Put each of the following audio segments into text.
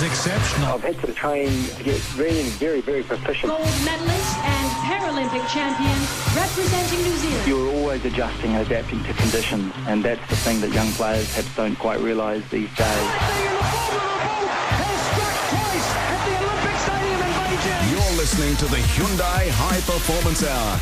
exceptional. I've had to train to get very, very proficient. Gold medalist and Paralympic champion representing New Zealand. You're always adjusting and adapting to conditions, and that's the thing that young players perhaps don't quite realise these days. You're listening to the Hyundai High Performance Hour.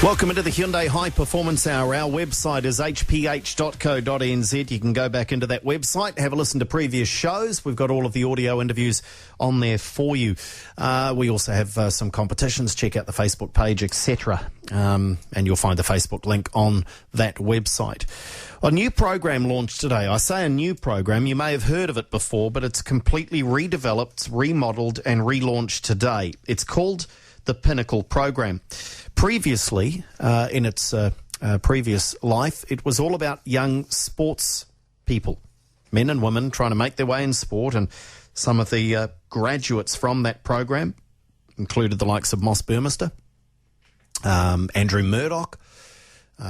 Welcome into the Hyundai High Performance Hour. Our website is hph.co.nz. You can go back into that website, have a listen to previous shows. We've got all of the audio interviews on there for you. We also have some competitions. Check out the Facebook page, etc. And you'll find the Facebook link on that website. A new program launched today. I say a new program. You may have heard of it before, but it's completely redeveloped, remodelled and relaunched today. It's called the Pinnacle Programme. Previously, in its previous life, it was all about young sports people, men and women trying to make their way in sport, and some of the graduates from that program included the likes of Moss Burmester, Andrew Murdoch.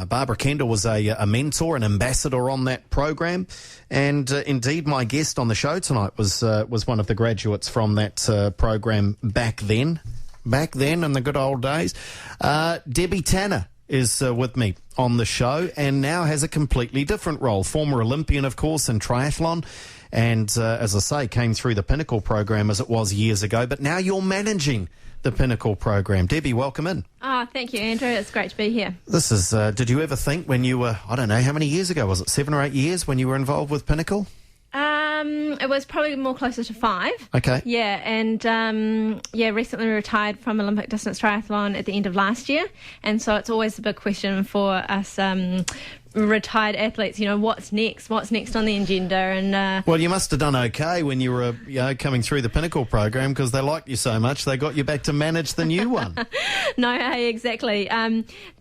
Barbara Kendall was a mentor, an ambassador on that program, and indeed my guest on the show tonight was one of the graduates from that program back then in the good old days. Debbie Tanner is with me on the show and now has a completely different role. Former Olympian, of course, in triathlon, and as I say, came through the Pinnacle Program as it was years ago, but now you're managing the Pinnacle Program. Debbie, welcome in. Oh, thank you, Andrew. It's great to be here. This is, did you ever think when you were, I don't know, how many years ago? Was it 7 or 8 years when you were involved with Pinnacle? It was probably more closer to 5. Okay. Yeah, and recently retired from Olympic distance triathlon at the end of last year, and so it's always a big question for us retired athletes. You know, what's next? What's next on the agenda? And well, you must have done okay when you were coming through the Pinnacle Program, because they liked you so much they got you back to manage the new one. No, hey, exactly.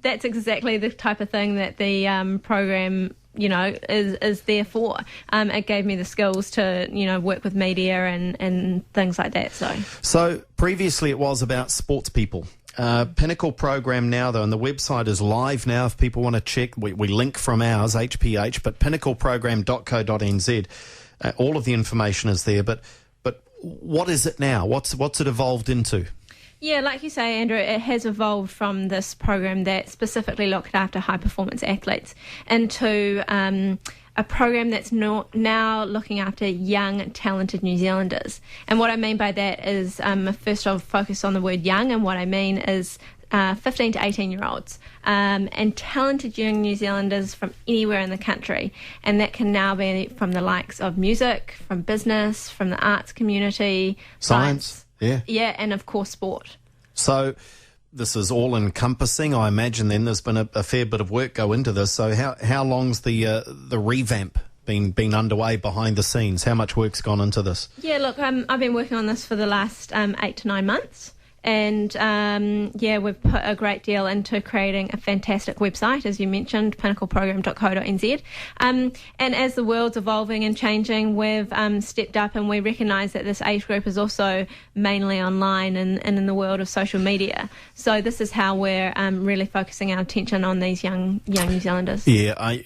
That's exactly the type of thing that the program, you know, is there for. It gave me the skills to, you know, work with media and things like that. So previously it was about sports people. Pinnacle Program now, though, and the website is live now if people want to check. We link from ours, HPH, but pinnacleprogram.co.nz. All of the information is there. But what is it now? What's it evolved into? Yeah, like you say, Andrew, it has evolved from this program that specifically looked after high-performance athletes into a program that's now looking after young, talented New Zealanders. And what I mean by that is, first I'll focus on the word young, and what I mean is 15 to 18-year-olds and talented young New Zealanders from anywhere in the country. And that can now be from the likes of music, from business, from the arts community. Science. Yeah, and of course sport. So this is all encompassing. I imagine then there's been a fair bit of work go into this. So how long's the revamp been underway behind the scenes? How much work's gone into this? Yeah, look, I've been working on this for the last 8 to 9 months. And, we've put a great deal into creating a fantastic website, as you mentioned, pinnacleprogram.co.nz. And as the world's evolving and changing, we've stepped up, and we recognise that this age group is also mainly online and in the world of social media. So this is how we're really focusing our attention on these young New Zealanders. Yeah, I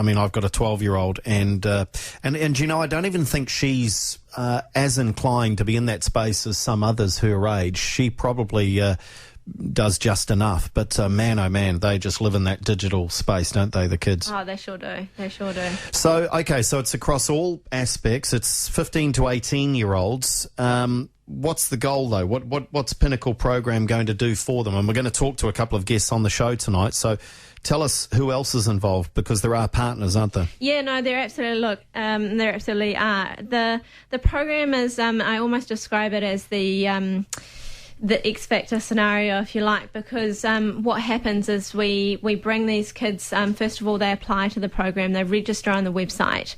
mean, I've got a 12-year-old, and you know, I don't even think she's as inclined to be in that space as some others her age. She probably does just enough, but man, oh man, they just live in that digital space, don't they, the kids? Oh, they sure do. So, okay, so it's across all aspects. It's 15 to 18-year-olds. What's the goal, though? What's Pinnacle Program going to do for them? And we're going to talk to a couple of guests on the show tonight, so tell us who else is involved, because there are partners, aren't there? Yeah, no, there absolutely are. The program is, I almost describe it as the X Factor scenario, if you like, because what happens is we bring these kids, first of all, they apply to the program, they register on the website,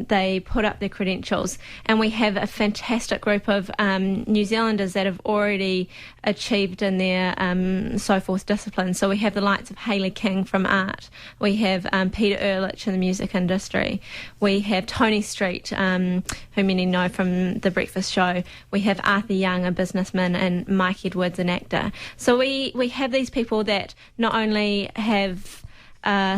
they put up their credentials, and we have a fantastic group of New Zealanders that have already achieved in their so forth disciplines. So we have the likes of Hayley King from art, we have Peter Ehrlich in the music industry, we have Tony Street, who many know from The Breakfast Show, we have Arthur Young, a businessman, and Mike Edwards, an actor. So we have these people that not only have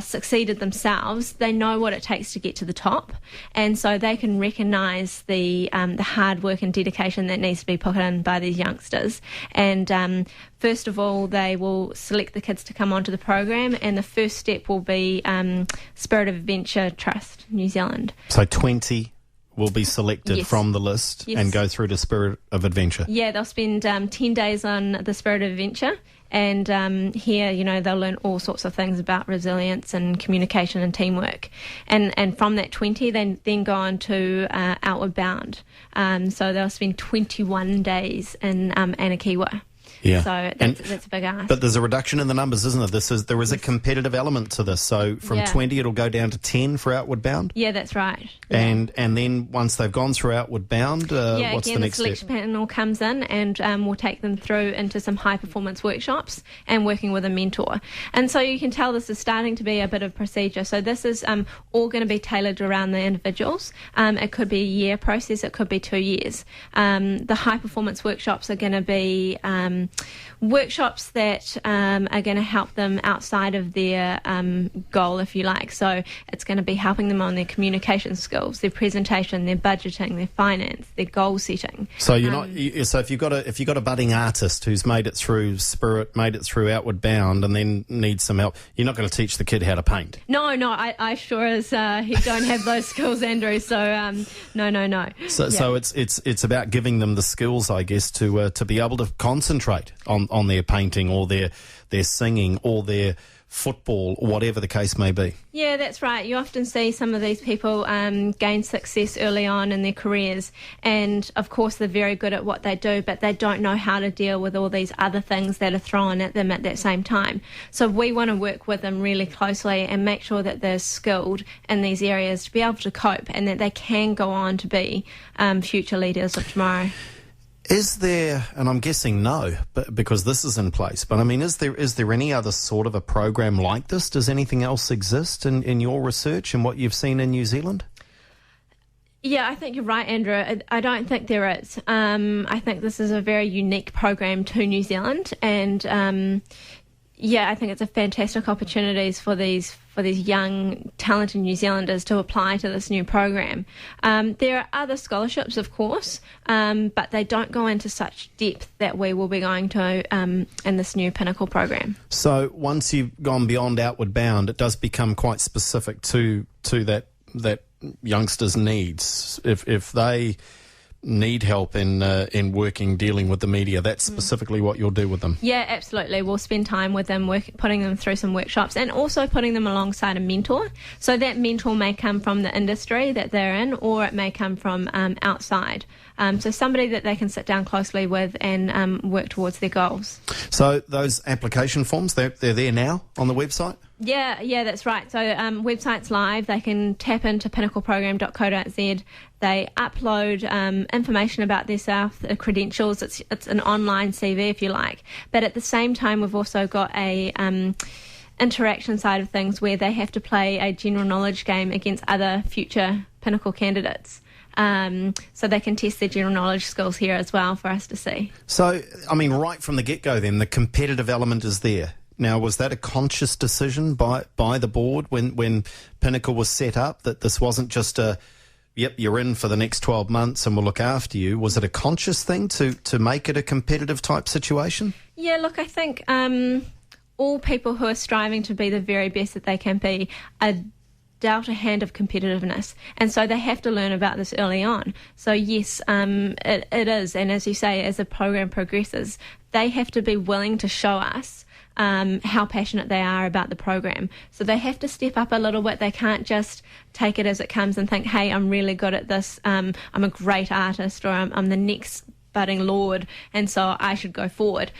succeeded themselves, they know what it takes to get to the top, and so they can recognise the hard work and dedication that needs to be put in by these youngsters. And first of all, they will select the kids to come onto the program, and the first step will be Spirit of Adventure Trust New Zealand. So 20 will be selected from the list and go through to Spirit of Adventure. Yeah, they'll spend 10 days on the Spirit of Adventure, and here, they'll learn all sorts of things about resilience and communication and teamwork. And from that 20, they then go on to Outward Bound. So they'll spend 21 days in Anakiwa. Yeah. So that's a big ask. But there's a reduction in the numbers, isn't there? There is a competitive element to this. So from 20, it'll go down to 10 for Outward Bound? Yeah, that's right. And then once they've gone through Outward Bound, what's the next step? The selection panel comes in and we'll take them through into some high-performance workshops and working with a mentor. And so you can tell this is starting to be a bit of procedure. So this is all going to be tailored around the individuals. It could be a year process, it could be 2 years. The high-performance workshops are going to be workshops that are going to help them outside of their goal, if you like. So it's going to be helping them on their communication skills, their presentation, their budgeting, their finance, their goal setting. So you're not. So if you've got a budding artist who's made it through Spirit, made it through Outward Bound, and then needs some help, you're not going to teach the kid how to paint. No, I sure as don't have those skills, Andrew. So no. So it's about giving them the skills, I guess, to be able to concentrate on their painting or their singing or their football or whatever the case may be. Yeah, that's right. You often see some of these people gain success early on in their careers, and of course they're very good at what they do, but they don't know how to deal with all these other things that are thrown at them at that same time. So we want to work with them really closely and make sure that they're skilled in these areas to be able to cope and that they can go on to be future leaders of tomorrow. Is there, and I'm guessing no, but because this is in place, but I mean, is there any other sort of a program like this? Does anything else exist in your research and what you've seen in New Zealand? Yeah, I think you're right, Andrew. I don't think there is. I think this is a very unique program to New Zealand, and I think it's a fantastic opportunity for these young, talented New Zealanders to apply to this new program. There are other scholarships, of course, but they don't go into such depth that we will be going to in this new Pinnacle program. So once you've gone beyond Outward Bound, it does become quite specific to that youngster's needs. If they need help in dealing with the media, that's specifically what you'll do with them. Yeah, absolutely. We'll spend time with them, putting them through some workshops and also putting them alongside a mentor. So that mentor may come from the industry that they're in, or it may come from outside. So somebody that they can sit down closely with and work towards their goals. So those application forms, they're there now on the website? Yeah, that's right. So website's live. They can tap into pinnacleprogram.co.nz. They upload information about themselves, their credentials. It's an online CV, if you like. But at the same time, we've also got a interaction side of things where they have to play a general knowledge game against other future Pinnacle candidates. So they can test their general knowledge skills here as well for us to see. So, I mean, right from the get-go then, the competitive element is there. Now, was that a conscious decision by the board when Pinnacle was set up, that this wasn't just you're in for the next 12 months and we'll look after you? Was it a conscious thing to make it a competitive type situation? Yeah, look, I think all people who are striving to be the very best that they can be are dealt a hand of competitiveness, and so they have to learn about this early on. So yes, it is, and as you say, as the program progresses, they have to be willing to show us how passionate they are about the program. So they have to step up a little bit. They can't just take it as it comes and think, hey, I'm really good at this, I'm a great artist, or I'm the next budding lord, and so I should go forward.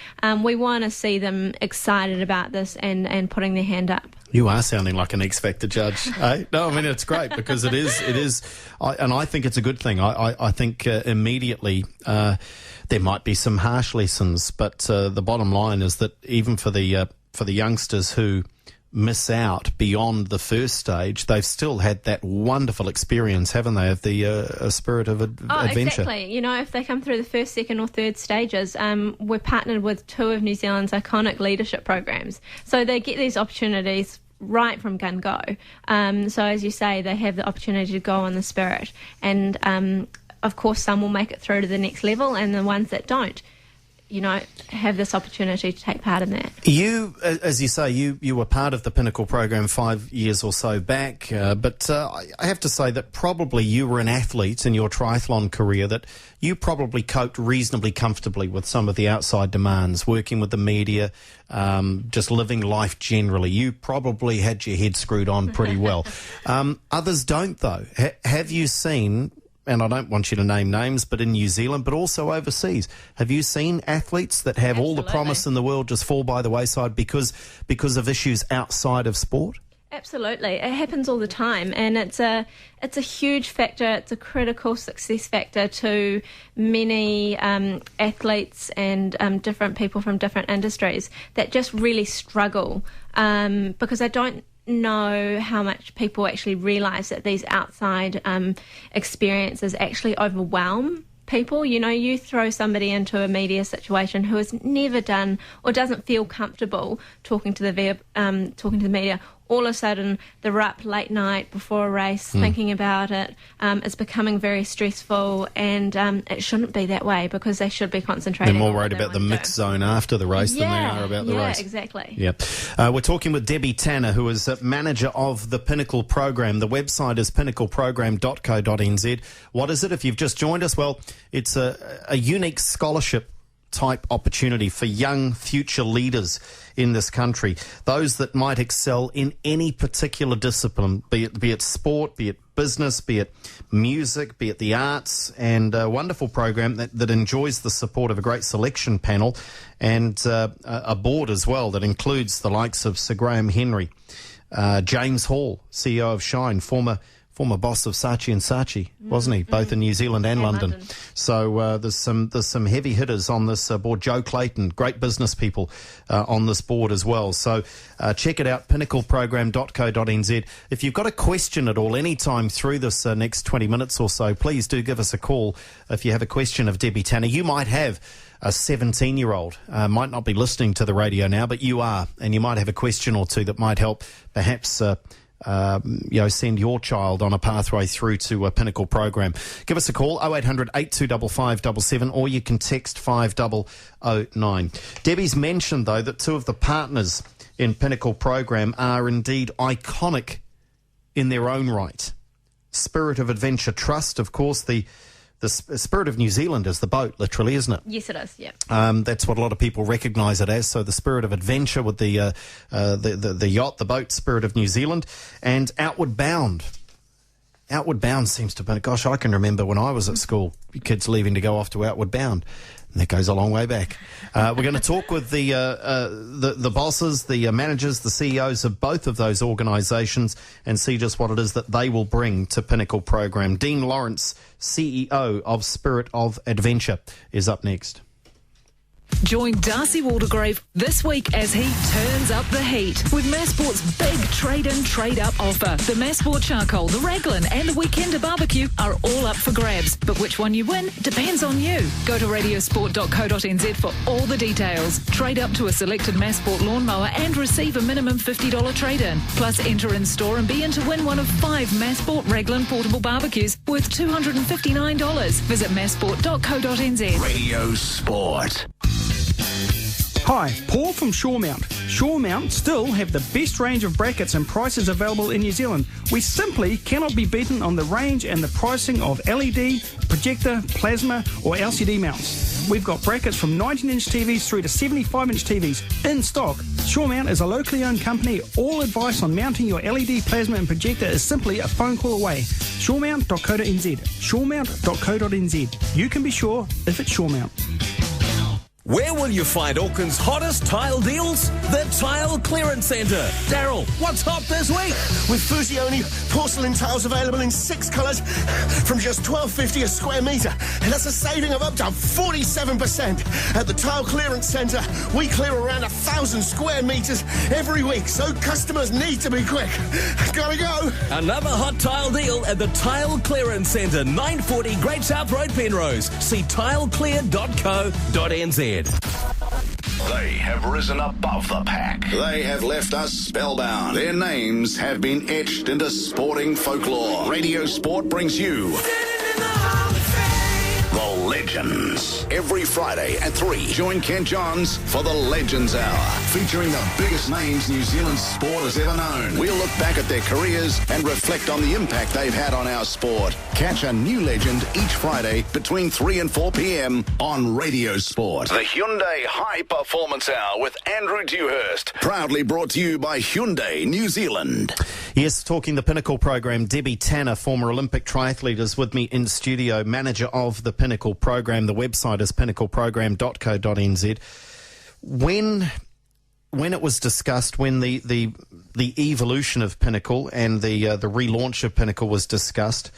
We want to see them excited about this and putting their hand up. You are sounding like an X Factor judge. Eh? No, I mean, it's great because it is, and I think it's a good thing. I think immediately there might be some harsh lessons, but the bottom line is that even for the youngsters who miss out beyond the first stage, they've still had that wonderful experience, haven't they, of the spirit of adventure. Exactly. You know, if they come through the first, second or third stages, we're partnered with 2 of New Zealand's iconic leadership programs. So they get these opportunities right from gun go. So as you say, they have the opportunity to go on the Spirit, and of course some will make it through to the next level, and the ones that don't, have this opportunity to take part in that. You, as you say, you were part of the Pinnacle Programme 5 years or so back, but I have to say that probably you were an athlete in your triathlon career that you probably coped reasonably comfortably with some of the outside demands, working with the media, just living life generally. You probably had your head screwed on pretty well. Others don't, though. Have you seen... and I don't want you to name names, but in New Zealand, but also overseas, have you seen athletes that have all the promise in the world just fall by the wayside because of issues outside of sport? Absolutely. It happens all the time, and it's a huge factor. It's a critical success factor to many athletes and different people from different industries that just really struggle because they don't know how much people actually realise that these outside experiences actually overwhelm people. You throw somebody into a media situation who has never done or doesn't feel comfortable talking to the media. All of a sudden, they're up late night before a race thinking about it. It's becoming very stressful, and it shouldn't be that way because they should be concentrating. They're more worried about the mix zone after the race than they are about the race. Yeah, exactly. Yep. We're talking with Debbie Tanner, who is manager of the Pinnacle Programme. The website is pinnacleprogramme.co.nz. What is it? If you've just joined us, well, it's a unique scholarship type opportunity for young future leaders in this country, those that might excel in any particular discipline, be it sport, be it business, be it music, be it the arts, and a wonderful program that enjoys the support of a great selection panel and a board as well that includes the likes of Sir Graham Henry, James Hall, CEO of Shine, former boss of Saatchi & Saatchi, wasn't he? Both in New Zealand and London. So there's some heavy hitters on this board. Joe Clayton, great business people on this board as well. So check it out, pinnacleprogramme.co.nz. If you've got a question at all, any time through this next 20 minutes or so, please do give us a call. If you have a question of Debbie Tanner, you might have a 17-year-old, might not be listening to the radio now, but you are, and you might have a question or two that might help perhaps send your child on a pathway through to a Pinnacle Programme. Give us a call, 0800 825577, or you can text 5009. Debbie's mentioned, though, that two of the partners in Pinnacle Programme are indeed iconic in their own right. Spirit of Adventure Trust, of course, the Spirit of New Zealand is the boat, literally, isn't it? Yes, it is, yeah. That's what a lot of people recognise it as. So the Spirit of Adventure with the yacht, the boat, Spirit of New Zealand, and Outward Bound. Outward Bound seems to be, gosh, I can remember when I was at school, kids leaving to go off to Outward Bound. And that goes a long way back. We're going to talk with the bosses, the managers, the CEOs of both of those organisations and see just what it is that they will bring to Pinnacle Programme. Dean Lawrence, CEO of Spirit of Adventure, is up next. Join Darcy Waldegrave this week as he turns up the heat with Massport's big trade-in, trade-up offer. The Massport Charcoal, the Raglan and the Weekender Barbecue are all up for grabs, but which one you win depends on you. Go to radiosport.co.nz for all the details. Trade up to a selected Massport lawnmower and receive a minimum $50 trade-in. Plus enter in store and be in to win one of 5 Massport Raglan portable barbecues worth $259. Visit massport.co.nz. Radio Sport. Hi, Paul from Shawmount. Shawmount still have the best range of brackets and prices available in New Zealand. We simply cannot be beaten on the range and the pricing of LED, projector, plasma or LCD mounts. We've got brackets from 19-inch TVs through to 75-inch TVs in stock. Shawmount is a locally owned company. All advice on mounting your LED, plasma and projector is simply a phone call away. Shawmount.co.nz. Shawmount.co.nz. You can be sure if it's Shawmount. Where will you find Auckland's hottest tile deals? The Tile Clearance Centre. Daryl, what's hot this week? With Fusione porcelain tiles available in 6 colours from just $12.50 a square metre. And that's a saving of up to 47%. At the Tile Clearance Centre, we clear around 1,000 square metres every week, so customers need to be quick. Gotta go. Another hot tile deal at the Tile Clearance Centre, 940 Great South Road, Penrose. See tileclear.co.nz. They have risen above the pack. They have left us spellbound. Their names have been etched into sporting folklore. Radio Sport brings you The Legends. Every Friday at 3, join Ken Johns for The Legends Hour, featuring the biggest names New Zealand sport has ever known. We'll look back at their careers and reflect on the impact they've had on our sport. Catch a new legend each Friday between 3 and 4 p.m. on Radio Sport. The Hyundai High Performance Hour with Andrew Dewhurst. Proudly brought to you by Hyundai New Zealand. Yes, talking the Pinnacle Programme, Debbie Tanner, former Olympic triathlete, is with me in studio, manager of the Pinnacle Programme. The website is pinnacleprogramme.co.nz. When it was discussed, when the evolution of Pinnacle and the relaunch of Pinnacle was discussed,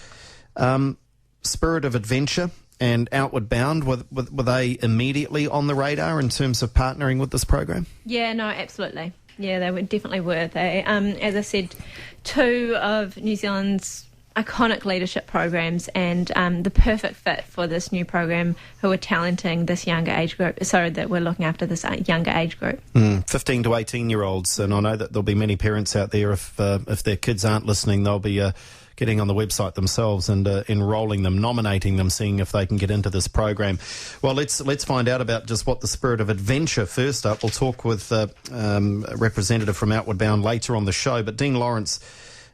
Spirit of Adventure and Outward Bound, were they immediately on the radar in terms of partnering with this program? Yeah, no, absolutely. Yeah, they definitely were. They, as I said, two of New Zealand's iconic leadership programs, and the perfect fit for this new program, who are talenting this younger age group. Sorry, that we're looking after this younger age group. 15 to 18-year-olds, and I know that there'll be many parents out there, if their kids aren't listening, they'll be getting on the website themselves and enrolling them, nominating them, seeing if they can get into this program. Well, let's find out about just what the Spirit of Adventure. First up, we'll talk with a representative from Outward Bound later on the show, but Dean Lawrence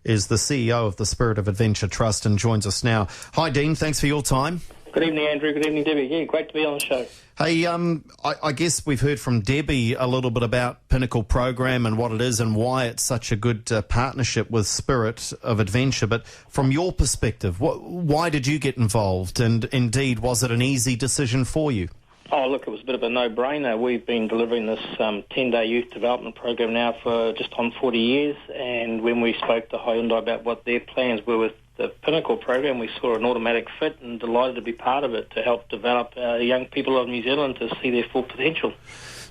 is the CEO of the Spirit of Adventure Trust and joins us now. Hi, Dean. Thanks for your time. Good evening, Andrew. Good evening, Debbie. Yeah, great to be on the show. Hey, I guess we've heard from Debbie a little bit about Pinnacle Programme and what it is and why it's such a good partnership with Spirit of Adventure. But from your perspective, why did you get involved? And indeed, was it an easy decision for you? Oh, look, it was a bit of a no-brainer. We've been delivering this 10-day youth development program now for just on 40 years. And when we spoke to Hyundai about what their plans were with the Pinnacle program, we saw an automatic fit and delighted to be part of it to help develop young people of New Zealand to see their full potential.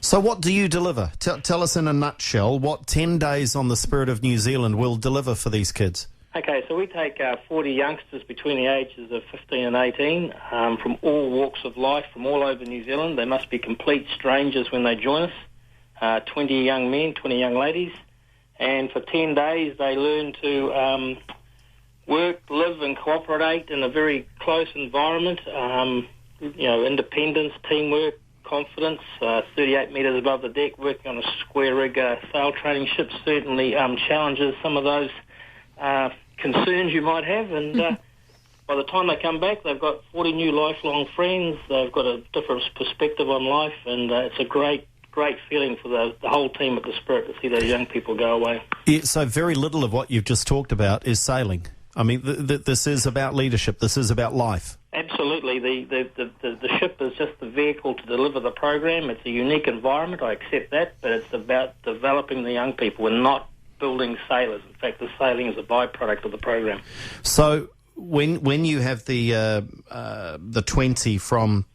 So what do you deliver? Tell us in a nutshell what 10 days on the Spirit of New Zealand will deliver for these kids. Okay, so we take 40 youngsters between the ages of 15 and 18 from all walks of life, from all over New Zealand. They must be complete strangers when they join us, 20 young men, 20 young ladies. And for 10 days they learn to work, live and cooperate in a very close environment, independence, teamwork, confidence, 38 metres above the deck, working on a square rig sail training ship certainly challenges some of those concerns you might have, and by the time they come back, they've got 40 new lifelong friends. They've got a different perspective on life, and it's a great feeling for the whole team at the Spirit to see those young people go away. Yeah, so very little of what you've just talked about is sailing. I mean, this is about leadership. This is about life. Absolutely. The ship is just the vehicle to deliver the program. It's a unique environment, I accept that, but it's about developing the young people and not building sailors. In fact, the sailing is a byproduct of the program. So when you have the 20 from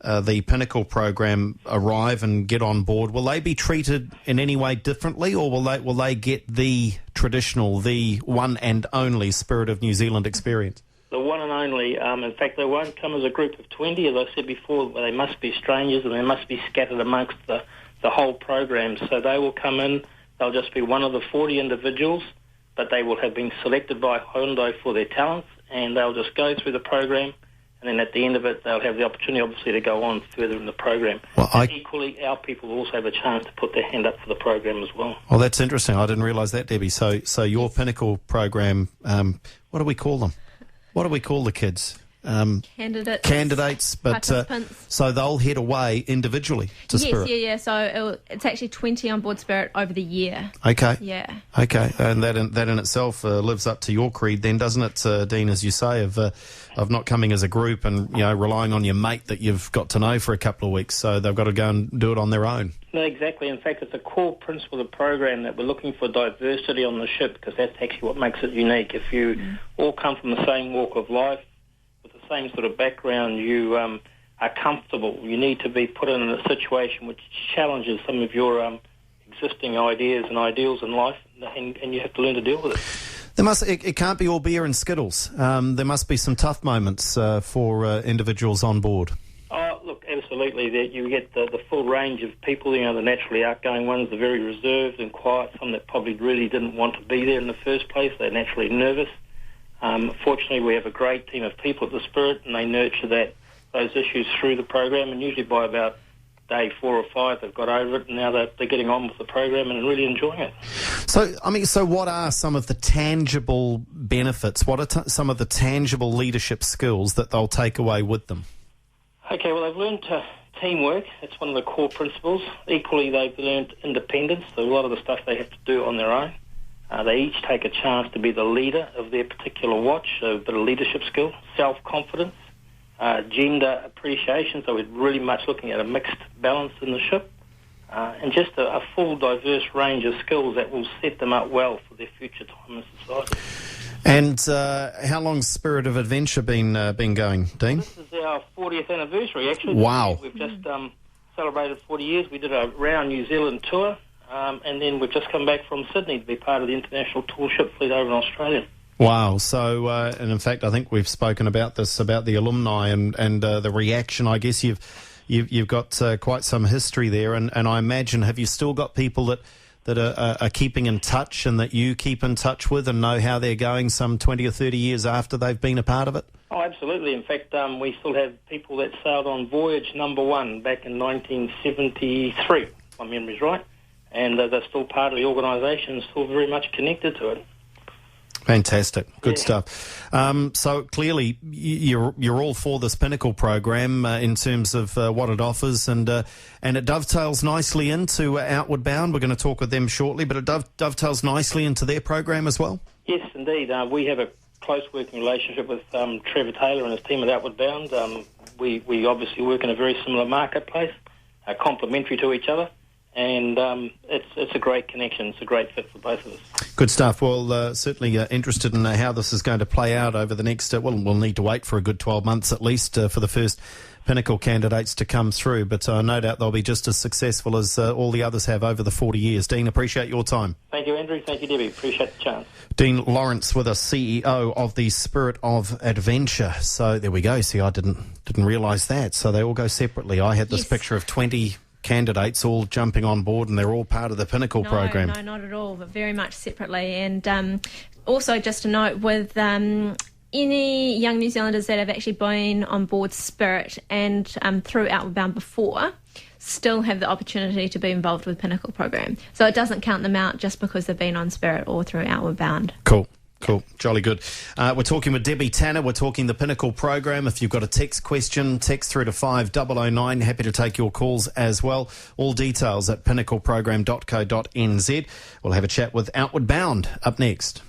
the Pinnacle program arrive and get on board, will they be treated in any way differently, or will they get the traditional, the one and only Spirit of New Zealand experience? The one and only. In fact, they won't come as a group of 20. As I said before, they must be strangers and they must be scattered amongst the whole program. So they will come in. They'll just be one of the 40 individuals, but they will have been selected by Hyundai for their talents, and they'll just go through the program, and then at the end of it, they'll have the opportunity, obviously, to go on further in the program. Well, equally, our people will also have a chance to put their hand up for the program as well. Well, that's interesting. I didn't realise that, Debbie. So your Pinnacle program, what do we call them? What do we call the kids? Candidates, but so they'll head away individually to Spirit. Yeah. So it's actually 20 on board Spirit over the year. Okay. Yeah. Okay, and that in itself lives up to your creed, then, doesn't it, Dean? As you say, of not coming as a group and relying on your mate that you've got to know for a couple of weeks. So they've got to go and do it on their own. No, exactly. In fact, it's a core principle of the program that we're looking for diversity on the ship, because that's actually what makes it unique. If you all come from the same walk of life, same sort of background, you are comfortable. You need to be put in a situation which challenges some of your existing ideas and ideals in life, and you have to learn to deal with it. It can't be all beer and skittles. There must be some tough moments for individuals on board. Oh, look, absolutely. absolutely. That you get the full range of people, the naturally outgoing ones, the very reserved and quiet, some that probably really didn't want to be there in the first place. They're naturally nervous. Fortunately, we have a great team of people at the Spirit, and they nurture those issues through the program, and usually by about day 4 or 5, they've got over it, and now they're getting on with the program and really enjoying it. So what are some of the tangible benefits? What are some of the tangible leadership skills that they'll take away with them? Okay, well, they've learned teamwork. That's one of the core principles. Equally, they've learned independence. So a lot of the stuff they have to do on their own. They each take a chance to be the leader of their particular watch, so a bit of leadership skill, self-confidence, gender appreciation, so we're really much looking at a mixed balance in the ship, and just a full diverse range of skills that will set them up well for their future time in society. And how long's Spirit of Adventure been going, Dean? This is our 40th anniversary, actually. Wow. We've just celebrated 40 years. We did a round New Zealand tour, and then we've just come back from Sydney to be part of the international tour ship fleet over in Australia. Wow. So, and in fact, I think we've spoken about this, about the alumni and the reaction. I guess you've got quite some history there, and I imagine, have you still got people that are keeping in touch and that you keep in touch with and know how they're going some 20 or 30 years after they've been a part of it? Oh, absolutely. In fact, we still have people that sailed on voyage number 1 back in 1973, if my memory's right, and they're still part of the organisation, still very much connected to it. Fantastic. Good stuff. So clearly you're all for this Pinnacle program in terms of what it offers, and it dovetails nicely into Outward Bound. We're going to talk with them shortly, but it dovetails nicely into their program as well? Yes, indeed. We have a close working relationship with Trevor Taylor and his team at Outward Bound. We obviously work in a very similar marketplace, complementary to each other. And it's a great connection. It's a great fit for both of us. Good stuff. Well, certainly interested in how this is going to play out over the next... we'll need to wait for a good 12 months at least for the first Pinnacle candidates to come through. But no doubt they'll be just as successful as all the others have over the 40 years. Dean, appreciate your time. Thank you, Andrew. Thank you, Debbie. Appreciate the chance. Dean Lawrence with us, CEO of the Spirit of Adventure. So there we go. See, I didn't realise that. So they all go separately. I had this picture of 20... candidates all jumping on board, and they're all part of the Pinnacle program. No, not at all, but very much separately. And also, just a note, with any young New Zealanders that have actually been on board Spirit and through Outward Bound before, still have the opportunity to be involved with Pinnacle program. So it doesn't count them out just because they've been on Spirit or through Outward Bound. Cool. Jolly good. We're talking with Debbie Tanner. We're talking the Pinnacle program. If you've got a text question, text through to 5009. Happy to take your calls as well. All details at pinnacleprogram.co.nz. We'll have a chat with Outward Bound up next.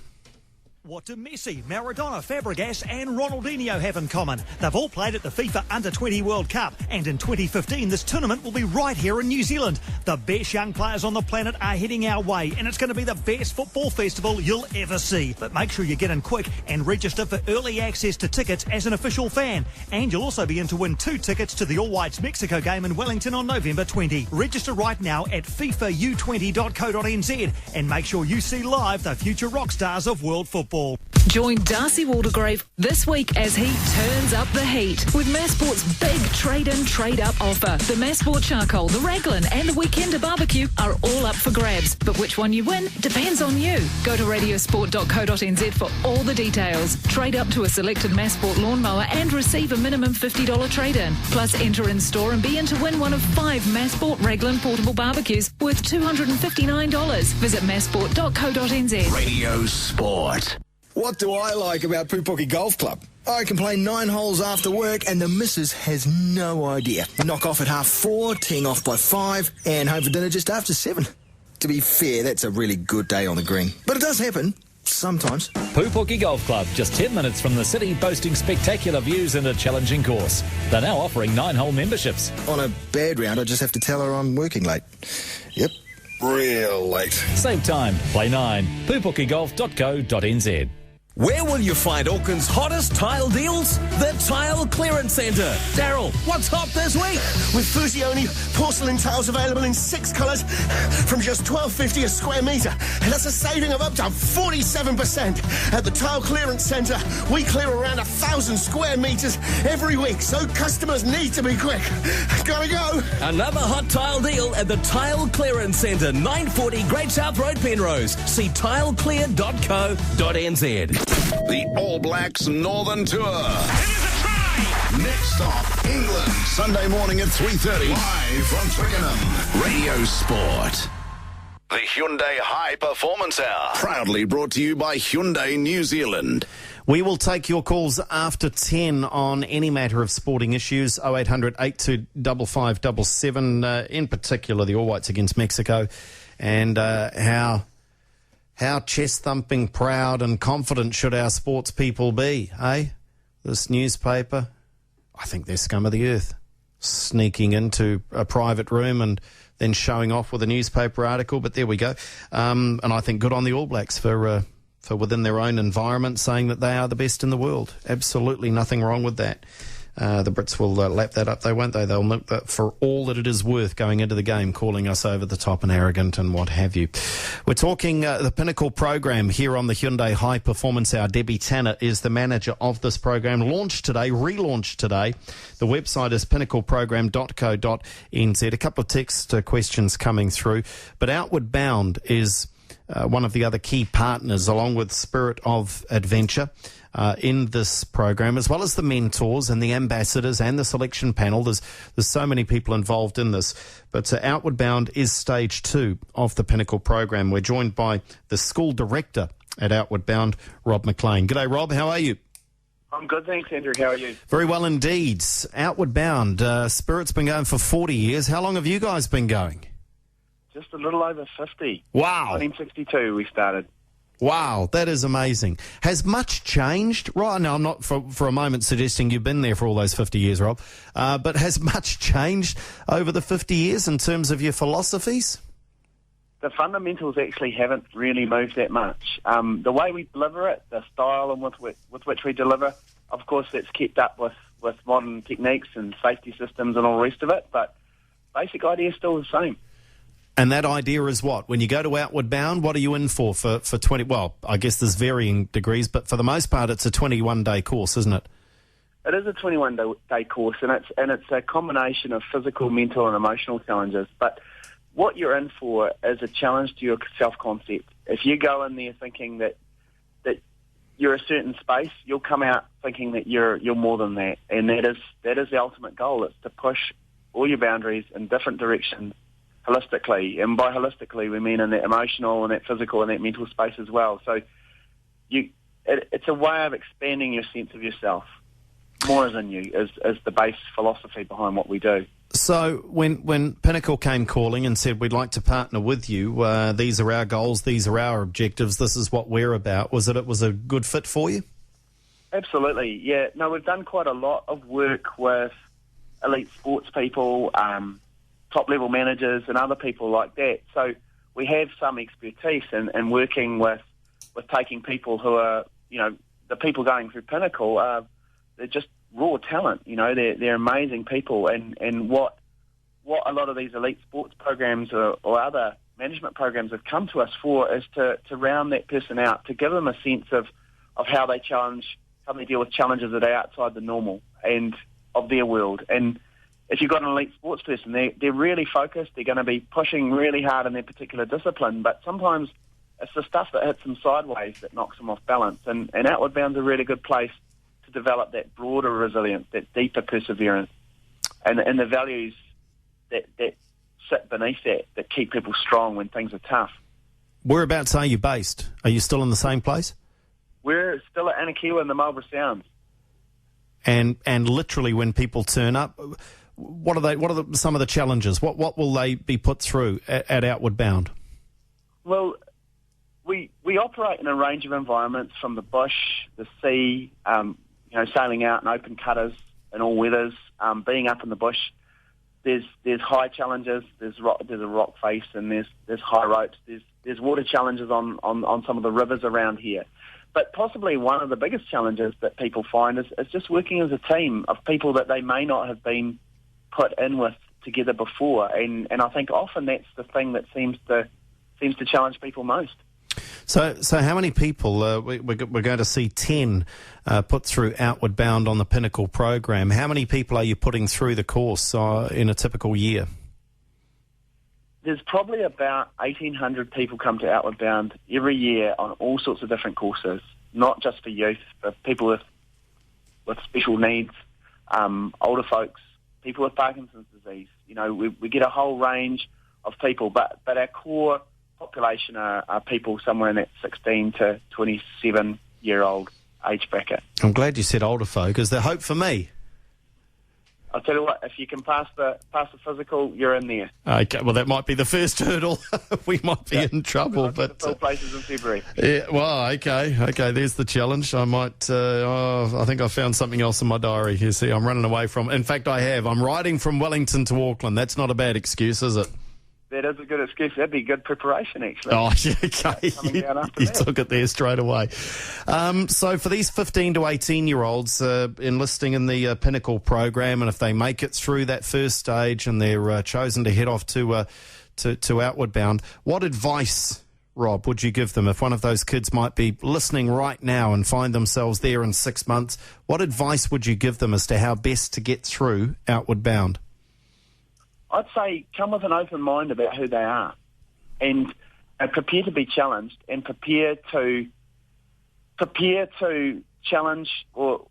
What do Messi, Maradona, Fabregas and Ronaldinho have in common? They've all played at the FIFA Under-20 World Cup, and in 2015 this tournament will be right here in New Zealand. The best young players on the planet are heading our way, and it's going to be the best football festival you'll ever see. But make sure you get in quick and register for early access to tickets as an official fan. And you'll also be in to win 2 tickets to the All Whites Mexico game in Wellington on November 20. Register right now at fifau20.co.nz and make sure you see live the future rock stars of world football. Join Darcy Waldegrave this week as he turns up the heat with Massport's big trade-in, trade-up offer. The Massport Charcoal, the Raglan and the Weekender Barbecue are all up for grabs, but which one you win depends on you. Go to radiosport.co.nz for all the details. Trade up to a selected Massport lawnmower and receive a minimum $50 trade-in. Plus enter in store and be in to win one of 5 Massport Raglan portable barbecues worth $259. Visit massport.co.nz. Radio Sport. What do I like about Pupuki Golf Club? I can play 9 holes after work and the missus has no idea. Knock off at 4:30, teeing off by 5, and home for dinner just after 7. To be fair, that's a really good day on the green. But it does happen. Sometimes. Pupuki Golf Club, just 10 minutes from the city, boasting spectacular views and a challenging course. They're now offering 9-hole memberships. On a bad round, I just have to tell her I'm working late. Yep, real late. Save time. Play 9. pupukigolf.co.nz. Where will you find Auckland's hottest tile deals? The Tile Clearance Centre. Daryl, what's hot this week? With Fusione porcelain tiles available in 6 colours from just $12.50 a square metre. And that's a saving of up to 47%. At the Tile Clearance Centre, we clear around 1,000 square metres every week, so customers need to be quick. Gotta go. Another hot tile deal at the Tile Clearance Centre, 940 Great South Road, Penrose. See tileclear.co.nz. The All Blacks Northern Tour. Next stop, England. Sunday morning at 3:30. Live from Twickenham. Radio Sport. The Hyundai High Performance Hour. Proudly brought to you by Hyundai New Zealand. We will take your calls after 10 on any matter of sporting issues. 0800 825577. In particular, the All Whites against Mexico. And how chest-thumping, proud and confident should our sports people be, eh? This newspaper, I think they're scum of the earth. Sneaking into a private room and then showing off with a newspaper article, but there we go. And I think good on the All Blacks for within their own environment saying that they are the best in the world. Absolutely nothing wrong with that. The Brits will lap that up, though, won't they? They'll milk that for all that it is worth going into the game, calling us over the top and arrogant and what have you. We're talking the Pinnacle Programme here on the Hyundai High Performance Hour. Debbie Tanner is the manager of this program. Relaunched today. The website is pinnacleprogramme.co.nz. A couple of text questions coming through. But Outward Bound is one of the other key partners, along with Spirit of Adventure, in this program, as well as the mentors and the ambassadors and the selection panel. There's so many people involved in this. But Outward Bound is stage 2 of the Pinnacle program. We're joined by the school director at Outward Bound, Rob McLean. G'day, Rob. How are you? I'm good, thanks, Andrew. How are you? Very well indeed. Outward Bound, Spirit's been going for 40 years. How long have you guys been going? Just a little over 50. Wow. 1962 we started. Wow, that is amazing. Has much changed? Right now, I'm not for a moment suggesting you've been there for all those 50 years, Rob, but has much changed over the 50 years in terms of your philosophies? The fundamentals actually haven't really moved that much. The way we deliver it, the style and with which we deliver, of course, that's kept up with modern techniques and safety systems and all the rest of it, but basic idea is still the same. And that idea is what? When you go to Outward Bound, what are you in for 20... Well, I guess there's varying degrees, but for the most part, it's a 21-day course, isn't it? It is a 21-day course, and it's a combination of physical, mental, and emotional challenges. But what you're in for is a challenge to your self-concept. If you go in there thinking that you're a certain space, you'll come out thinking that you're more than that, and that is the ultimate goal. It's to push all your boundaries in different directions holistically, and by holistically we mean in that emotional and that physical and that mental space as well. So it's a way of expanding your sense of yourself. More is in you is the base philosophy behind what we do. So when Pinnacle came calling and said we'd like to partner with you, these are our goals, these are our objectives, this is what we're about, it was a good fit for you? Absolutely, yeah. No, we've done quite a lot of work with elite sports people, top-level managers and other people like that. So we have some expertise in working with taking people who are, the people going through Pinnacle, they're just raw talent, they're amazing people. And what a lot of these elite sports programs or other management programs have come to us for is to round that person out, to give them a sense of how they deal with challenges that are outside the normal and of their world. And if you've got an elite sports person, they're really focused, they're going to be pushing really hard in their particular discipline, but sometimes it's the stuff that hits them sideways that knocks them off balance. And Outward Bound's a really good place to develop that broader resilience, that deeper perseverance, and the values that sit beneath that keep people strong when things are tough. Whereabouts are you based? Are you still in the same place? We're still at Anakiwa in the Marlborough Sounds. And literally when people turn up, what are some of the challenges? What will they be put through at Outward Bound? Well, we operate in a range of environments, from the bush, the sea, sailing out in open cutters in all weathers, being up in the bush. There's high challenges. There's a rock face, and there's high ropes. There's water challenges on some of the rivers around here. But possibly one of the biggest challenges that people find is just working as a team of people that they may not have been put in with together before. And I think often that's the thing that seems to challenge people most. So how many people, we're going to see 10 put through Outward Bound on the Pinnacle program. How many people are you putting through the course in a typical year? There's probably about 1,800 people come to Outward Bound every year on all sorts of different courses, not just for youth, but people with special needs, older folks, people with Parkinson's disease. You know, we get a whole range of people, but our core population are people somewhere in that 16 to 27-year-old age bracket. I'm glad you said older folk. Is there hope for me? I'll tell you what, if you can pass the physical, you're in there. Okay, well, that might be the first hurdle. We might be in trouble. But full places in February. Yeah, well, okay, there's the challenge. I might, I think I found something else in my diary. You see, I'm running away from, in fact, I'm riding from Wellington to Auckland. That's not a bad excuse, is it? That is a good excuse. That'd be good preparation, actually. Oh, okay. You took it there straight away. So for these 15 to 18-year-olds enlisting in the Pinnacle program, and if they make it through that first stage and they're chosen to head off to Outward Bound, what advice, Rob, would you give them if one of those kids might be listening right now and find themselves there in 6 months? What advice would you give them as to how best to get through Outward Bound? I'd say come with an open mind about who they are and prepare to be challenged and prepare to challenge or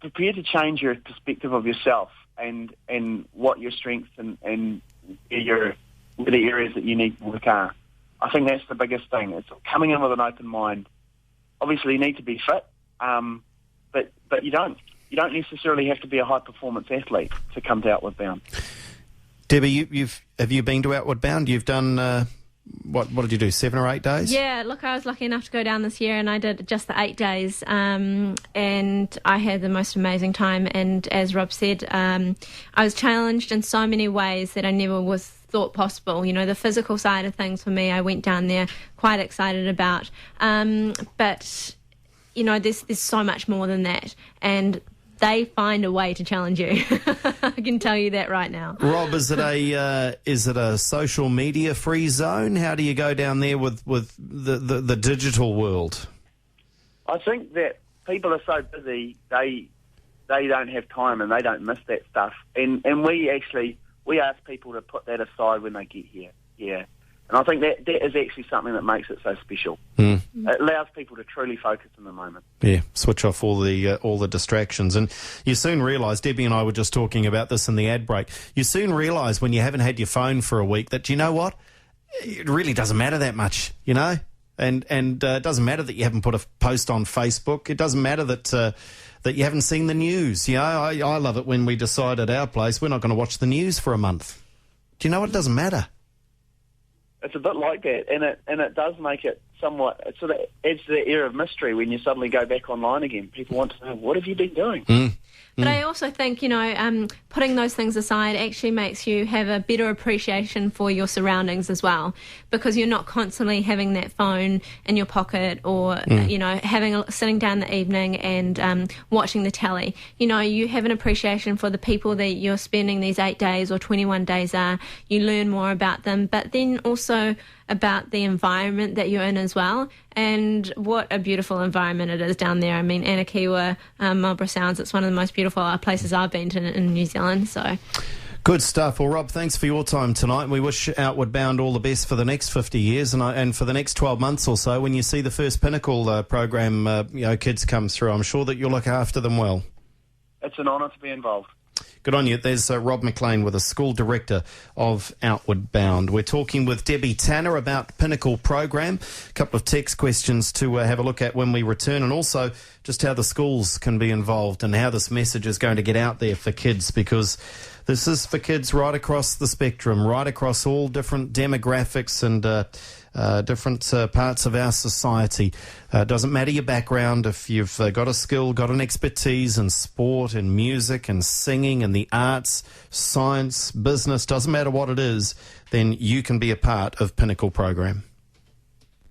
prepare to change your perspective of yourself and what your strengths and where the areas that you need to work are. I think that's the biggest thing. It's coming in with an open mind. Obviously, you need to be fit, but you don't necessarily have to be a high-performance athlete to come to Outward Bound. Debbie, have you been to Outward Bound? You've done, what did you do, 7 or 8 days? Yeah, look, I was lucky enough to go down this year and I did just the 8 days and I had the most amazing time. And as Rob said, I was challenged in so many ways that I never was thought possible. You know, the physical side of things for me, I went down there quite excited about. But, you know, there's so much more than that. And they find a way to challenge you. I can tell you that right now. Rob, is it a social media free zone? How do you go down there with the digital world? I think that people are so busy they don't have time and they don't miss that stuff. And we ask people to put that aside when they get here. Yeah. And I think that is actually something that makes it so special. It allows people to truly focus in the moment. Yeah, switch off all the distractions. And you soon realise, Debbie and I were just talking about this in the ad break, you soon realise when you haven't had your phone for a week that, you know what, it really doesn't matter that much, you know? And it doesn't matter that you haven't put a post on Facebook. It doesn't matter that you haven't seen the news. You know, I love it when we decide at our place we're not going to watch the news for a month. Do you know what? It doesn't matter. It's a bit like that, and it does make it somewhat. It sort of adds to the air of mystery when you suddenly go back online again. People want to know, what have you been doing? But I also think, you know, putting those things aside actually makes you have a better appreciation for your surroundings as well, because you're not constantly having that phone in your pocket or, you know, sitting down in the evening and watching the telly. You know, you have an appreciation for the people that you're spending these 8 days or 21 days are. You learn more about them, but then also about the environment that you're in as well, and what a beautiful environment it is down there. I mean, Anakiwa, Marlborough Sounds, it's one of the most beautiful places I've been to in New Zealand. So, good stuff. Well, Rob, thanks for your time tonight. We wish Outward Bound all the best for the next 50 years and for the next 12 months or so. When you see the first Pinnacle program, you know, kids come through, I'm sure that you'll look after them well. It's an honour to be involved. Good on you. There's Rob McLean with the school director of Outward Bound. We're talking with Debbie Tanner about Pinnacle Programme. A couple of text questions to have a look at when we return, and also just how the schools can be involved and how this message is going to get out there for kids, because this is for kids right across the spectrum, right across all different demographics and different parts of our society. Doesn't matter your background. If you've got a skill, got an expertise in sport and music and singing and the arts, science, business, doesn't matter what it is, then you can be a part of Pinnacle Programme.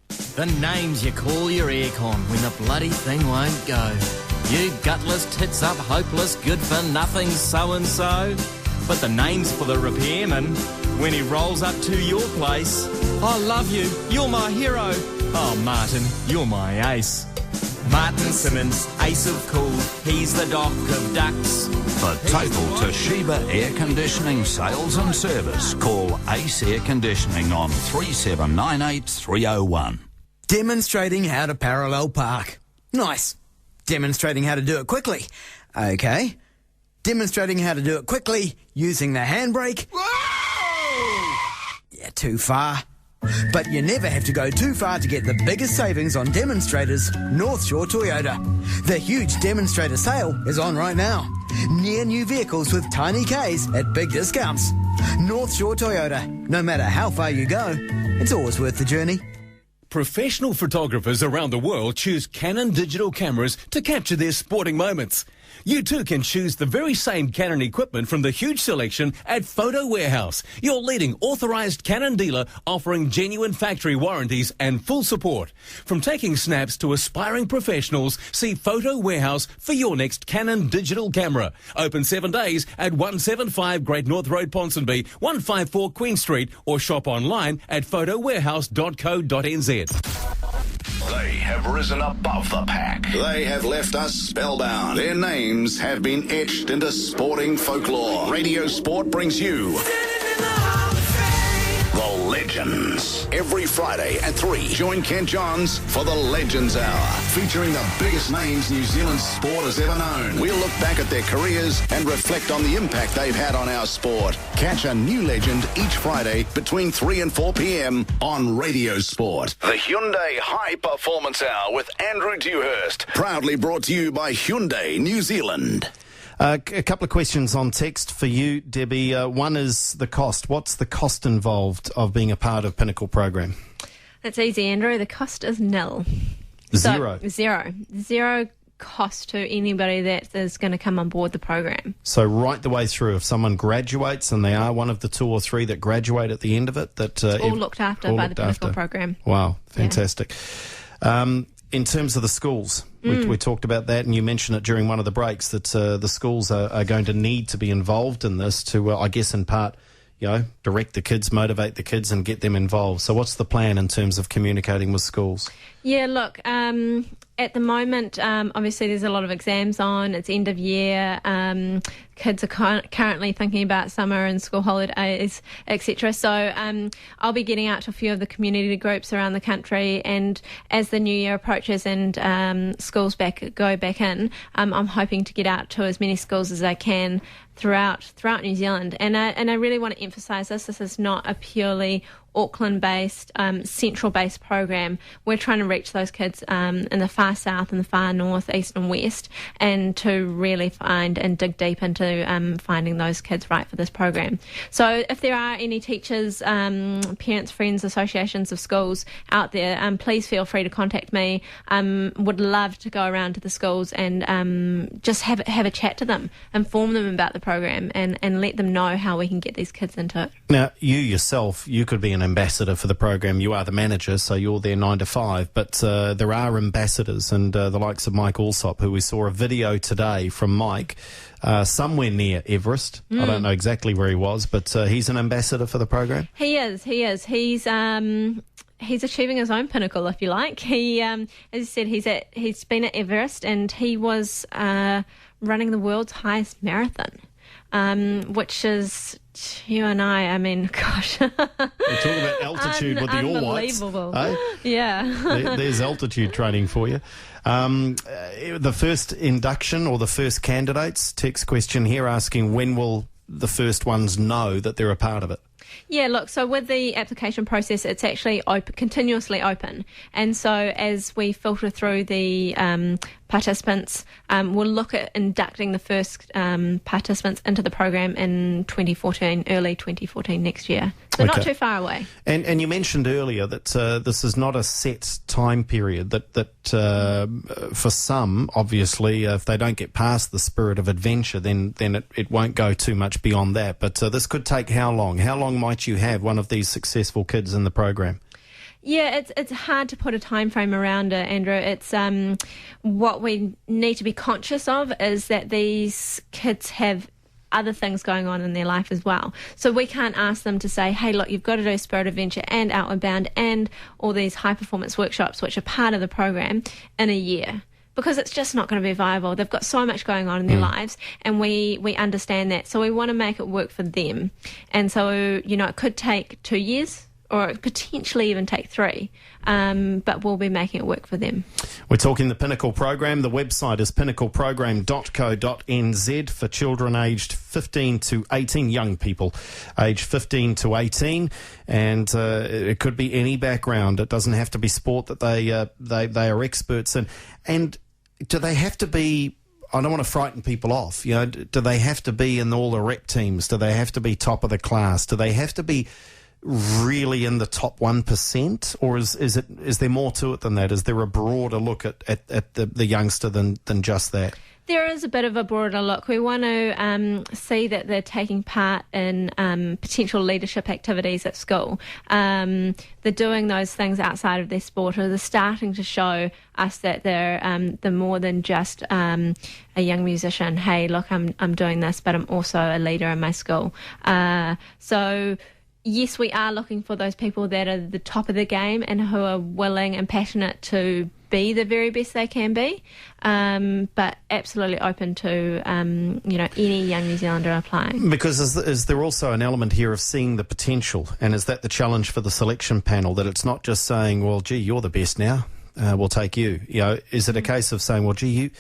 The names you call your aircon when the bloody thing won't go. You gutless, tits up, hopeless, good for nothing so-and-so. But the names for the repairman when he rolls up to your place. I love you, you're my hero. Oh, Martin, you're my ace. Martin Simmons, ace of cool, he's the doc of ducks. For total Toshiba air conditioning sales and service, call Ace Air Conditioning on 3798 301. Demonstrating how to parallel park. Nice. Demonstrating how to do it quickly. Okay. Demonstrating how to do it quickly using the handbrake. Whoa! Yeah, too far. But you never have to go too far to get the biggest savings on demonstrators, North Shore Toyota. The huge demonstrator sale is on right now. Near new vehicles with tiny Ks at big discounts. North Shore Toyota. No matter how far you go, it's always worth the journey. Professional photographers around the world choose Canon digital cameras to capture their sporting moments. You too can choose the very same Canon equipment from the huge selection at Photo Warehouse, your leading authorised Canon dealer offering genuine factory warranties and full support. From taking snaps to aspiring professionals, see Photo Warehouse for your next Canon digital camera. Open 7 days at 175 Great North Road, Ponsonby, 154 Queen Street, or shop online at photowarehouse.co.nz. They have risen above the pack. They have left us spellbound. Their names have been etched into sporting folklore. Radio Sport brings you The Legends. Every Friday at 3, join Kent Johns for The Legends Hour, featuring the biggest names New Zealand sport has ever known. We'll look back at their careers and reflect on the impact they've had on our sport. Catch a new legend each Friday between 3 and 4 p.m. on Radio Sport. The Hyundai High Performance Hour with Andrew Dewhurst. Proudly brought to you by Hyundai New Zealand. A couple of questions on text for you, Debbie. One is the cost. What's the cost involved of being a part of Pinnacle Programme? That's easy, Andrew. The cost is nil. Zero. Zero cost to anybody that is going to come on board the program. So right the way through, if someone graduates and they are one of the 2 or 3 that graduate at the end of it, that all looked after by the Pinnacle Programme. Wow, fantastic. Yeah. In terms of the schools, we talked about that, and you mentioned it during one of the breaks, that the schools are going to need to be involved in this to, I guess, in part, direct the kids, motivate the kids and get them involved. So what's the plan in terms of communicating with schools? Yeah, look, at the moment, obviously there's a lot of exams on. It's end of year. Kids are currently thinking about summer and school holidays, etc. So I'll be getting out to a few of the community groups around the country, and as the new year approaches and schools go back in, I'm hoping to get out to as many schools as I can throughout New Zealand. And I really want to emphasise this. This is not a purely Auckland-based, central-based program. We're trying to reach those kids in the far south and the far north, east and west, and to really find and dig deep into finding those kids right for this program. So if there are any teachers, parents, friends, associations of schools out there, please feel free to contact me. Would love to go around to the schools and just have a chat to them, inform them about the program, and let them know how we can get these kids into it. Now, you yourself, you could be an ambassador for the program. You are the manager, so you're there 9 to 5, but there are ambassadors, and the likes of Mike Allsop, who we saw a video today from Mike somewhere near Everest. I don't know exactly where he was, but he's an ambassador for the program. He is. He's achieving his own pinnacle, if you like. He, as I said, he's been at Everest, and he was running the world's highest marathon, which is, you and I mean, gosh. We're talking about altitude with the All Whites. Unbelievable. Eh? Yeah. There's altitude training for you. The first induction or the first candidates, text question here asking, when will the first ones know that they're a part of it? Yeah, look, so with the application process, it's actually continuously open. And so as we filter through the participants, we'll look at inducting the first participants into the program in 2014, early 2014 next year. So not too far away. And you mentioned earlier that this is not a set time period, that for some, obviously, if they don't get past the spirit of adventure, then it won't go too much beyond that. But this could take how long? How long might you have one of these successful kids in the program? Yeah, it's hard to put a time frame around it, Andrew. It's what we need to be conscious of is that these kids have other things going on in their life as well. So we can't ask them to say, hey, look, you've got to do Spirit Adventure and Outward Bound and all these high-performance workshops, which are part of the program, in a year. Because it's just not going to be viable. They've got so much going on in their lives, and we understand that. So we want to make it work for them. And so, it could take 2 years, or potentially even take 3, but we'll be making it work for them. We're talking the Pinnacle Programme. The website is pinnacleprogramme.co.nz for children aged 15 to 18, young people aged 15 to 18, and it could be any background. It doesn't have to be sport that they are experts in. And do they have to be... I don't want to frighten people off. Do they have to be in all the rep teams? Do they have to be top of the class? Do they have to be really in the top 1%, or is there more to it than that? Is there a broader look at the youngster than just that? There is a bit of a broader look. We want to see that they're taking part in potential leadership activities at school. They're doing those things outside of their sport, or they're starting to show us that they're more than just a young musician. Hey, look, I'm doing this, but I'm also a leader in my school. So yes, we are looking for those people that are the top of the game and who are willing and passionate to be the very best they can be, but absolutely open to any young New Zealander applying. Because is there also an element here of seeing the potential, and is that the challenge for the selection panel, that it's not just saying, well, gee, you're the best now, we'll take you. Is it a case of saying, well, gee,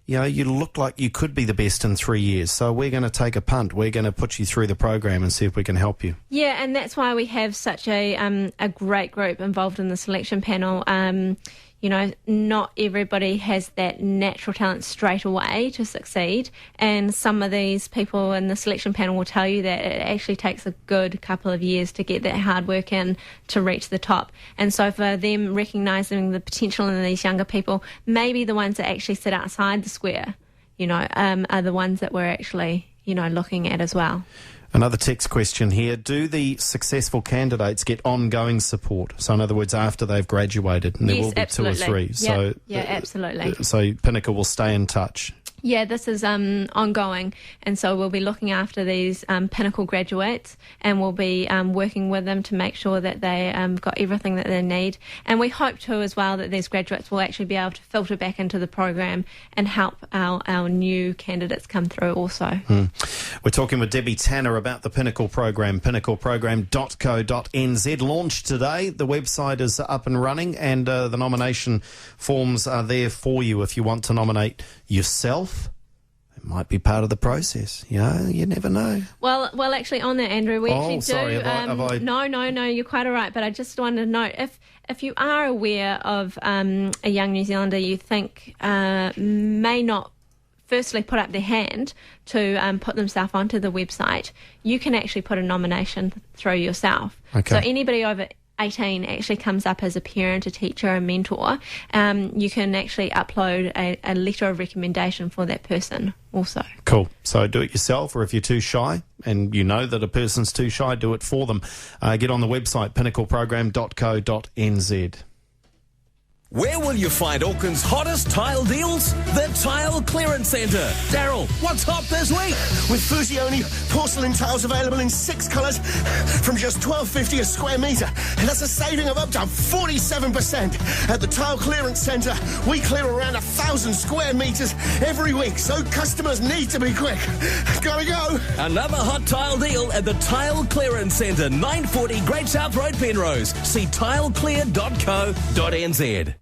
you look like you could be the best in 3 years, so we're going to take a punt. We're going to put you through the program and see if we can help you. Yeah, and that's why we have such a great group involved in the selection panel. Not everybody has that natural talent straight away to succeed, and some of these people in the selection panel will tell you that it actually takes a good couple of years to get that hard work in to reach the top. And so for them recognising the potential in these younger people, maybe the ones that actually sit outside the square, are the ones that we're actually, looking at as well. Another text question here. Do the successful candidates get ongoing support? So in other words, after they've graduated, and there will be absolutely. 2 or 3. So, absolutely. So Pinnacle will stay in touch. Yeah, this is ongoing, and so we'll be looking after these Pinnacle graduates, and we'll be working with them to make sure that they got everything that they need. And we hope too as well that these graduates will actually be able to filter back into the program and help our new candidates come through also. We're talking with Debbie Tanner about the Pinnacle Programme, pinnacleprogramme.co.nz. Launched today. The website is up and running, and the nomination forms are there for you if you want to nominate yourself. It might be part of the process. You never know. Well, actually, on that, Andrew, we actually sorry, do. have I... No, you're quite all right. But I just wanted to note, if you are aware of a young New Zealander you think may not firstly put up their hand to put themselves onto the website, you can actually put a nomination through yourself. Okay. So anybody over 18 actually comes up as a parent, a teacher, a mentor. You can actually upload a letter of recommendation for that person also. Cool. So do it yourself, or if you're too shy and you know that a person's too shy, do it for them. Get on the website, pinnacleprogramme.co.nz. Where will you find Auckland's hottest tile deals? The Tile Clearance Centre. Daryl, what's hot this week? With Fusione porcelain tiles available in 6 colours from just $12.50 a square metre. And that's a saving of up to 47%. At the Tile Clearance Centre, we clear around 1,000 square metres every week, so customers need to be quick. Gotta go. Another hot tile deal at the Tile Clearance Centre, 940 Great South Road, Penrose. See tileclear.co.nz.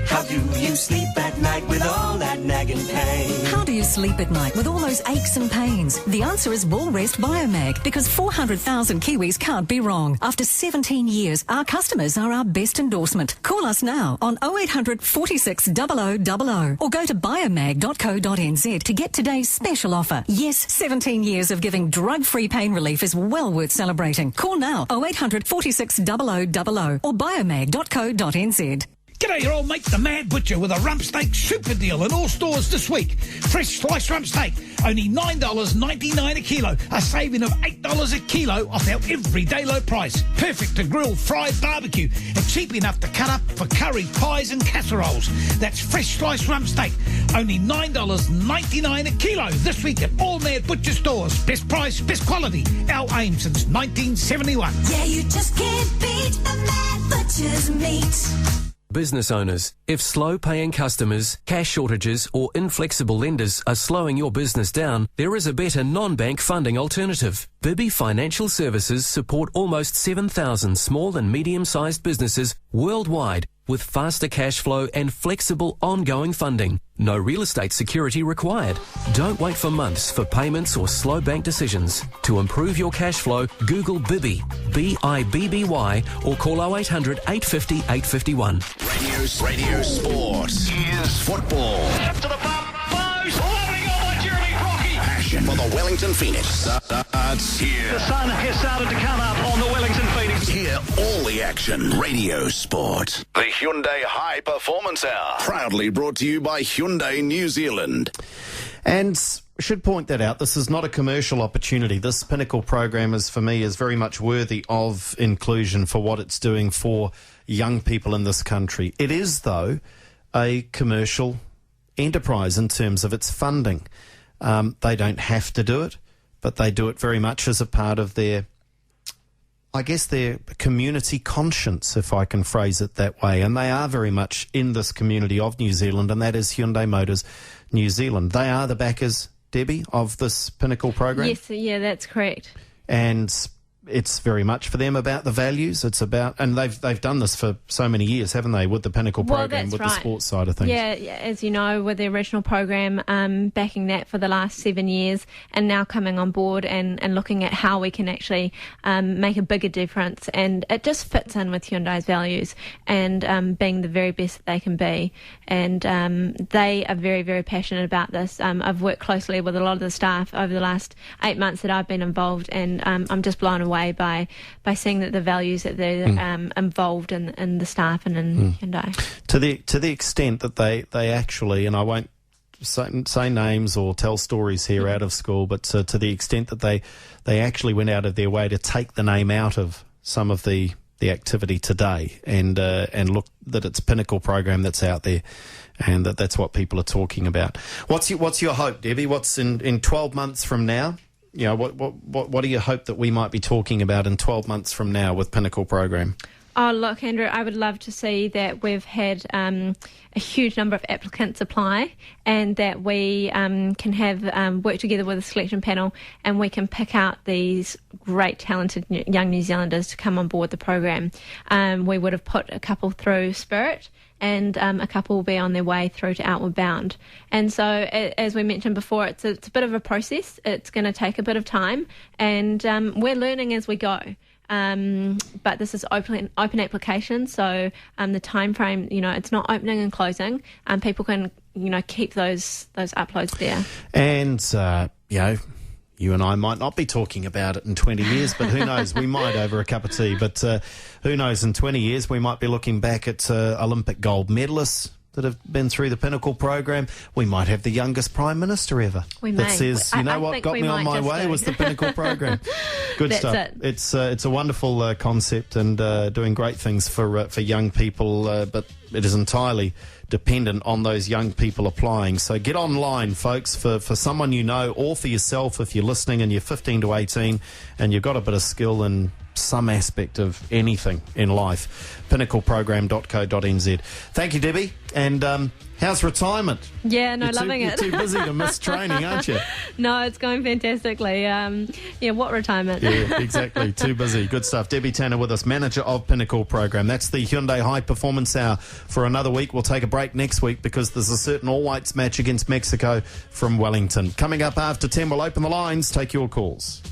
How do you sleep at night with all that nagging pain? How do you sleep at night with all those aches and pains? The answer is Wool Rest Biomag, because 400,000 Kiwis can't be wrong. After 17 years, our customers are our best endorsement. Call us now on 0800 46 0000 or go to biomag.co.nz to get today's special offer. Yes, 17 years of giving drug-free pain relief is well worth celebrating. Call now 0800 46 0000 or biomag.co.nz. G'day, your old mate, the Mad Butcher, with a rump steak super deal in all stores this week. Fresh sliced rump steak, only $9.99 a kilo, a saving of $8 a kilo off our everyday low price. Perfect to grill, fry, barbecue, and cheap enough to cut up for curry, pies and casseroles. That's fresh sliced rump steak, only $9.99 a kilo this week at all Mad Butcher stores. Best price, best quality, our aim since 1971. Yeah, you just can't beat the Mad Butcher's meat. Business owners, if slow paying customers, cash shortages or inflexible lenders are slowing your business down, there is a better non-bank funding alternative. Bibby Financial Services support almost 7,000 small and medium-sized businesses worldwide with faster cash flow and flexible ongoing funding. No real estate security required. Don't wait for months for payments or slow bank decisions. To improve your cash flow, Google Bibby, B-I-B-B-Y, or call 0800 850 851. Radio Sport. Here's football. Up to the bump. Close. Lovely goal by Jeremy Crocky. Passion for the Wellington Phoenix starts here. The sun has started to come up on the Wellington Phoenix. Hear all the action. Radio Sport. The Hyundai High Performance Hour. Proudly brought to you by Hyundai New Zealand. And should point that out, this is not a commercial opportunity. This Pinnacle program is, for me, is very much worthy of inclusion for what it's doing for young people in this country. It is, though, a commercial enterprise in terms of its funding. They don't have to do it, but they do it very much as a part of their, I guess, their community conscience, if I can phrase it that way. And they are very much in this community of New Zealand, and that is Hyundai Motors New Zealand. They are the backers, Debbie, of this Pinnacle program. Yes, yeah, that's correct. And it's very much for them about the values. It's about, and they've done this for so many years, haven't they, with the Pinnacle program, with the sports side of things. Yeah, as you know, with the original program, backing that for the last 7 years, and now coming on board and looking at how we can actually make a bigger difference. And it just fits in with Hyundai's values and being the very best that they can be. And they are very, very passionate about this. I've worked closely with a lot of the staff over the last 8 months that I've been involved, and I'm just blown away by seeing that the values that they're involved in the staff and in Hyundai. To the extent that they actually, and I won't say names or tell stories here out of school, but to the extent that they actually went out of their way to take the name out of some of the activity today, and look that it's Pinnacle program that's out there, and that's what people are talking about. What's your hope, Debbie? What's in 12 months from now? You know, what do you hope that we might be talking about in 12 months from now with Pinnacle program? Oh, look, Andrew, I would love to see that we've had a huge number of applicants apply, and that we can have work together with a selection panel, and we can pick out these great, talented young New Zealanders to come on board the program. We would have put a couple through Spirit, and a couple will be on their way through to Outward Bound. And so, as we mentioned before, it's a bit of a process. It's going to take a bit of time, and we're learning as we go. But this is open application, so the time frame, it's not opening and closing. People can, keep those uploads there. And you and I might not be talking about it in 20 years, but who knows? We might over a cup of tea. But who knows? In 20 years, we might be looking back at Olympic gold medalists that have been through the Pinnacle program. We might have the youngest Prime Minister ever. We that may. says, you know what got me on my way was the Pinnacle program. Good That's stuff. It's a wonderful concept, and doing great things for young people, but it is entirely dependent on those young people applying. So get online, folks, for someone you know, or for yourself if you're listening and you're 15 to 18 and you've got a bit of skill in some aspect of anything in life. pinnacleprogram.co.nz. Thank you, Debbie. And how's retirement? Yeah, loving it. You're too busy to miss training, aren't you? No, it's going fantastically. What retirement? Yeah, exactly. Too busy. Good stuff. Debbie Tanner with us, manager of Pinnacle Program. That's the Hyundai High Performance Hour for another week. We'll take a break next week because there's a certain all-whites match against Mexico from Wellington. Coming up after 10, we'll open the lines, take your calls.